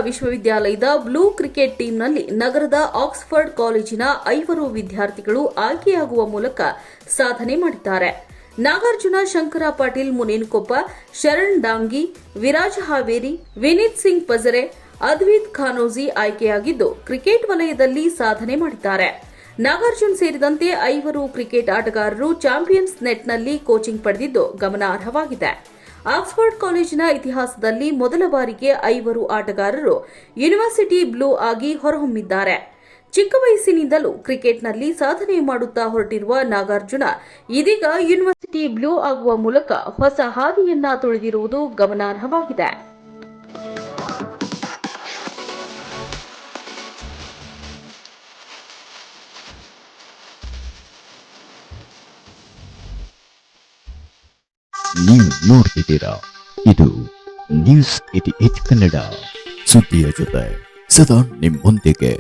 ವಿಶ್ವವಿದ್ಯಾಲಯದ blue cricket ಟೀಮ್ನಲ್ಲಿ ನಗರದ Oxford ಕಾಲೇಜಿನ 5 ವಿದ್ಯಾರ್ಥಿಗಳು ಆಯ್ಕೆಯಾಗುವ ಮೂಲಕ ಸಾಧನೆ ಮಾಡಿದ್ದಾರೆ. ನಾಗಾರ್ಜುನ ಶಂಕರ ಪಾಟೀಲ್ ಮುನೇನಕೊಪ್ಪ, ಶರಣ್ ಡಾಂಗಿ, ವಿರಾಜ್ ಹಾವೇರಿ, ವಿನೀತ್ ಸಿಂಗ್ ಪಜರೆ, ಅದ್ವಿತ್ ಖಾನೋಜಿ ಆಯ್ಕೆಯಾಗಿದ್ದು ಕ್ರಿಕೆಟ್ ವಲಯದಲ್ಲಿ ಸಾಧನೆ ಮಾಡಿದ್ದಾರೆ. ನಾಗಾರ್ಜುನ್ ಸೇರಿದಂತೆ 5 ಕ್ರಿಕೆಟ್ ಆಟಗಾರರು ಚಾಂಪಿಯನ್ಸ್ ನೆಟ್ನಲ್ಲಿ ಕೋಚಿಂಗ್ ಪಡೆದಿದ್ದು ಗಮನಾರ್ಹವಾಗಿದೆ. ಆಕ್ಸ್ಫರ್ಡ್ ಕಾಲೇಜಿನ ಇತಿಹಾಸದಲ್ಲಿ ಮೊದಲ ಬಾರಿಗೆ 5 ಆಟಗಾರರು ಯೂನಿವರ್ಸಿಟಿ ಬ್ಲೂ ಆಗಿ ಹೊರಹೊಮ್ಮಿದ್ದಾರೆ. ಚಿಕ್ಕ ವಯಸ್ಸಿನಿಂದಲೂ ಕ್ರಿಕೆಟ್ನಲ್ಲಿ ಸಾಧನೆ ಮಾಡುತ್ತಾ ಹೊರಟಿರುವ ನಾಗಾರ್ಜುನ ಇದೀಗ ಯೂನಿವರ್ಸಿಟಿ ಬ್ಲೂ ಆಗುವ ಮೂಲಕ ಹೊಸ ಹಾದಿಯನ್ನ ತುಳಿದಿರುವುದು ಗಮನಾರ್ಹವಾಗಿದೆ. ನೀವು ನೋಡ್ತಿದ್ದೀರಾ, ಇದು ನ್ಯೂಸ್ 88 ಕನ್ನಡ, ಸುದ್ದಿಯ ಜೊತೆ ಸದಾ ನಿಮ್ಮೊಂದಿಗೆ.